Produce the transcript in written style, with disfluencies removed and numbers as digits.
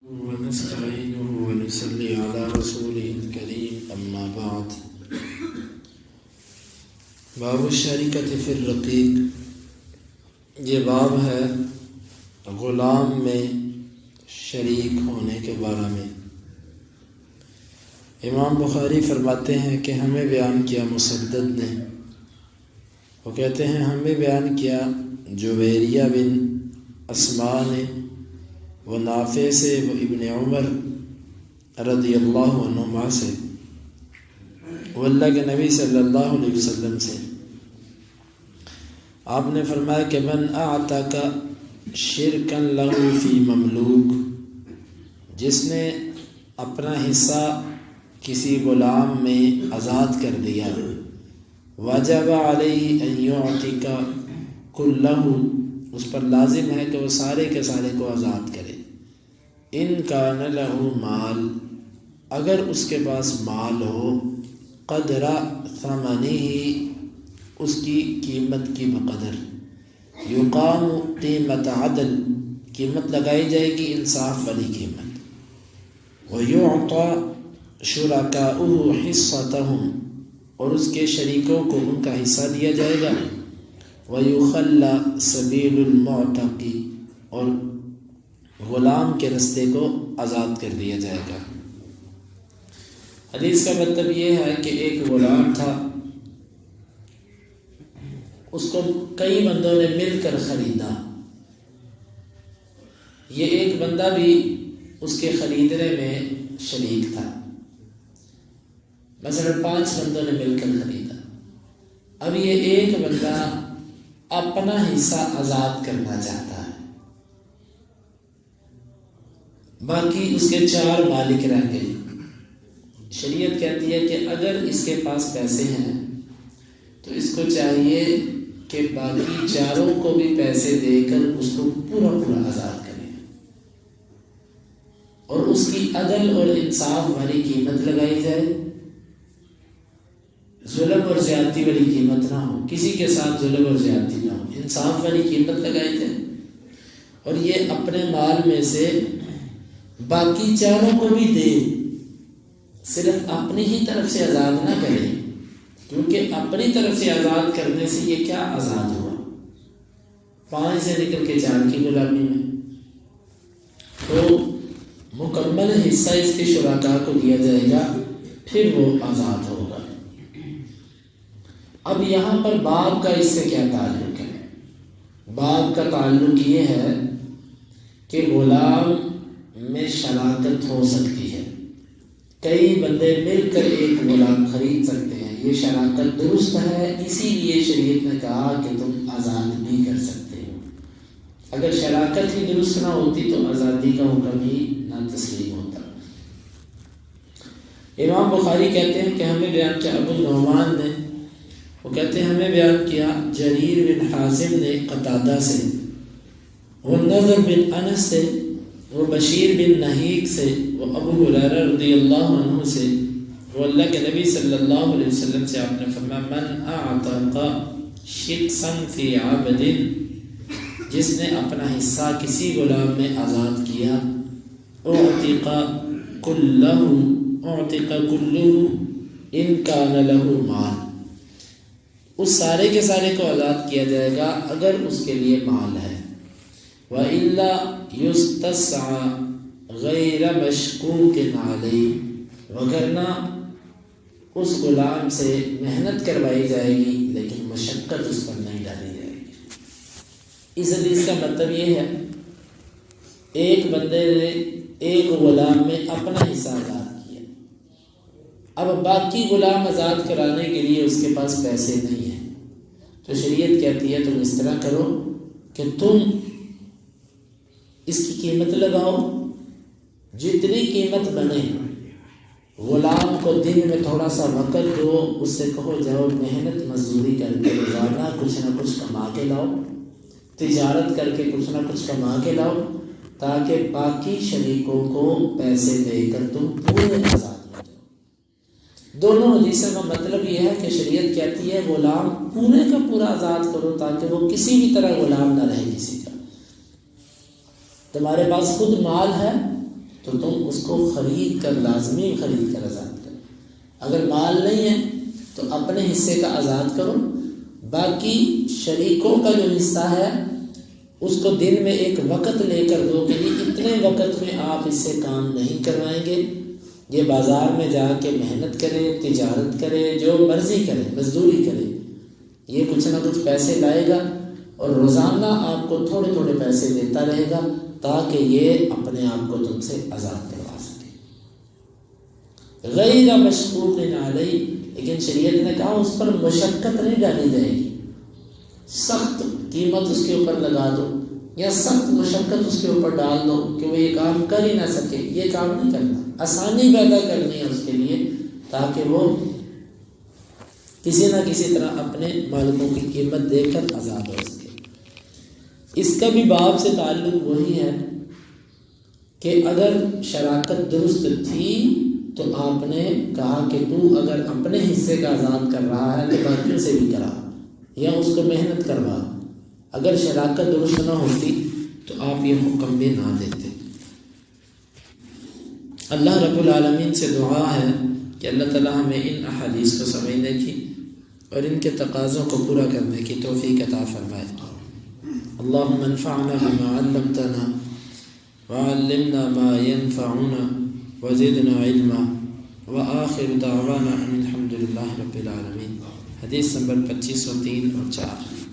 ونستعينه ونصلي على رسوله الكريم أما بعد باب الشریکۃ فی الرقیق، یہ باب ہے غلام میں شریک ہونے کے بارے میں۔ امام بخاری فرماتے ہیں کہ ہمیں بیان کیا مسدد نے، وہ کہتے ہیں ہمیں بیان کیا جویریہ بن اسماء نے، وہ نافع سے، وہ ابن عمر رضی اللہ عنہما سے، وہ اللہ کے نبی صلی اللہ علیہ وسلم سے۔ آپ نے فرمایا کہ من اعتق شرکا لہ فی مملوک، جس نے اپنا حصہ کسی غلام میں آزاد کر دیا، وجب علیہ ان یعتق کلہ، اس پر لازم ہے کہ وہ سارے کے سارے کو آزاد کرے۔ ان کان لہ مال، اگر اس کے پاس مال ہو، قدر ثمنہ، اس کی قیمت کی بقدر، یقام قیمت عدل، قیمت لگائی جائے گی انصاف والی قیمت، ویعطى شرکاؤہ حصتہم، اور اس کے شریکوں کو ان کا حصہ دیا جائے گا، وَيُخَلَّ سَبِيلُ الْمُعْتَقِ، اور غلام کے رستے کو آزاد کر دیا جائے گا۔ حدیث کا مطلب یہ ہے کہ ایک غلام تھا، اس کو کئی بندوں نے مل کر خریدا، یہ ایک بندہ بھی اس کے خریدنے میں شریک تھا، مثلا 5 بندوں نے مل کر خریدا۔ اب یہ ایک بندہ اپنا حصہ آزاد کرنا چاہتا ہے، باقی اس کے 4 مالک رہ گئے۔ شریعت کہتی ہے کہ اگر اس کے پاس پیسے ہیں تو اس کو چاہیے کہ باقی 4 کو بھی پیسے دے کر اس کو پورا آزاد کرے، اور اس کی عدل اور انصاف والی قیمت لگائی جائے، ظلم اور زیادتی والی قیمت نہ ہو، کسی کے ساتھ ظلم اور زیادتی نہ ہو، انصاف والی قیمت لگائی جائے، اور یہ اپنے مال میں سے باقی 4 کو بھی دے، صرف اپنی ہی طرف سے آزاد نہ کرے، کیونکہ اپنی طرف سے آزاد کرنے سے یہ کیا آزاد ہوا، 5 سے نکل کے 4 کی غلامی میں، تو مکمل حصہ اس کے شرکاء کو دیا جائے گا، پھر وہ آزاد ہوگا۔ اب یہاں پر باب کا اس سے کیا تعلق ہے؟ باب کا تعلق یہ ہے کہ غلام میں شراکت ہو سکتی ہے، کئی بندے مل کر ایک غلام خرید سکتے ہیں، یہ شراکت درست ہے، اسی لیے شریعت نے کہا کہ تم آزاد نہیں کر سکتے ہو۔ اگر شراکت ہی درست نہ ہوتی تو آزادی کا حکم ہی نہ تسلیم ہوتا۔ امام بخاری کہتے ہیں کہ ہمیں بیان کیا ابو النعمان نے، وہ کہتے ہیں ہمیں بیان کیا جریر بن حازم نے قتادہ سے، وہ نضر بن انس سے، وہ بشیر بن نہیک سے، وہ ابو ہریرہ رضی اللہ عنہ سے، وہ اللہ کے نبی صلی اللہ علیہ وسلم سے آپ نے فرمایا من اعتق شخصا فی عبد، جس نے اپنا حصہ کسی غلام میں آزاد کیا، اعتق کلہ ان کان لہ مال، اس سارے کے سارے کو آزاد کیا جائے گا اگر اس کے لیے مال ہے، وَإِلَّا يُسْتَسْعَى غَيْرَ مَشْكُوكٍ عَلَيْهِ، وگرنہ اس غلام سے محنت کروائی جائے گی لیکن مشقت اس پر نہیں ڈالی جائے گی۔ اس حدیث کا مطلب یہ ہے ایک بندے نے ایک غلام میں اپنا حصہ آزاد کیا، اب باقی غلام آزاد کرانے کے لیے اس کے پاس پیسے نہیں ہیں، تو شریعت کہتی ہے تم اس طرح کرو کہ تم اس کی قیمت لگاؤ، جتنی قیمت بنے، غلام کو دن میں تھوڑا سا وقت دو، اس سے کہو جاؤ محنت مزدوری کر کے روزانہ کچھ نہ کچھ کما کے لاؤ، تجارت کر کے کچھ نہ کچھ کما کے لاؤ، تاکہ باقی شریکوں کو پیسے دے کر تم پورے آزاد ہو جاؤ۔ دونوں حدیثوں کا مطلب یہ ہے کہ شریعت کہتی ہے غلام پورے کا پورا آزاد کرو تاکہ وہ کسی بھی طرح غلام نہ رہے کسی کا۔ تمہارے پاس خود مال ہے تو تم اس کو خرید کر لازمی خرید کر آزاد کرو۔ اگر مال نہیں ہے تو اپنے حصے کا آزاد کرو، باقی شریکوں کا جو حصہ ہے اس کو دن میں ایک وقت لے کر دو کہ اتنے وقت میں آپ اس سے کام نہیں کروائیں گے، یہ بازار میں جا کے محنت کرے، تجارت کرے، جو مرضی کرے، مزدوری کرے، یہ کچھ نہ کچھ پیسے لائے گا اور روزانہ آپ کو تھوڑے تھوڑے پیسے دیتا رہے گا تاکہ یہ اپنے آپ کو تم سے آزاد کروا سکے۔ غیر مشقوق علیہ، لیکن شریعت نے کہا اس پر مشقت نہیں ڈالی جائے گی، سخت قیمت اس کے اوپر لگا دو یا سخت مشقت اس کے اوپر ڈال دو کہ وہ یہ کام کر ہی نہ سکے، یہ کام نہیں کرنا، آسانی پیدا کرنی ہے اس کے لیے تاکہ وہ کسی نہ کسی طرح اپنے مالکوں کی قیمت دے کر آزاد ہو سکے۔ اس کا بھی باب سے تعلق وہی ہے کہ اگر شراکت درست تھی تو آپ نے کہا کہ تو اگر اپنے حصے کا آزاد کر رہا ہے تو باقیوں سے بھی کرا یا اس کو محنت کروا، اگر شراکت درست نہ ہوتی تو آپ یہ حکم بھی نہ دیتے۔ اللہ رب العالمین سے دعا ہے کہ اللہ تعالی ہمیں ان احادیث کو سمجھنے کی اور ان کے تقاضوں کو پورا کرنے کی توفیق عطا فرمائے۔ اللہم انفعنا بما علمتنا وعلمنا ما ينفعنا وزدنا علما وآخر دعوانا ان الحمد للہ رب العالمین۔ حدیث نمبر 2503 اور 4۔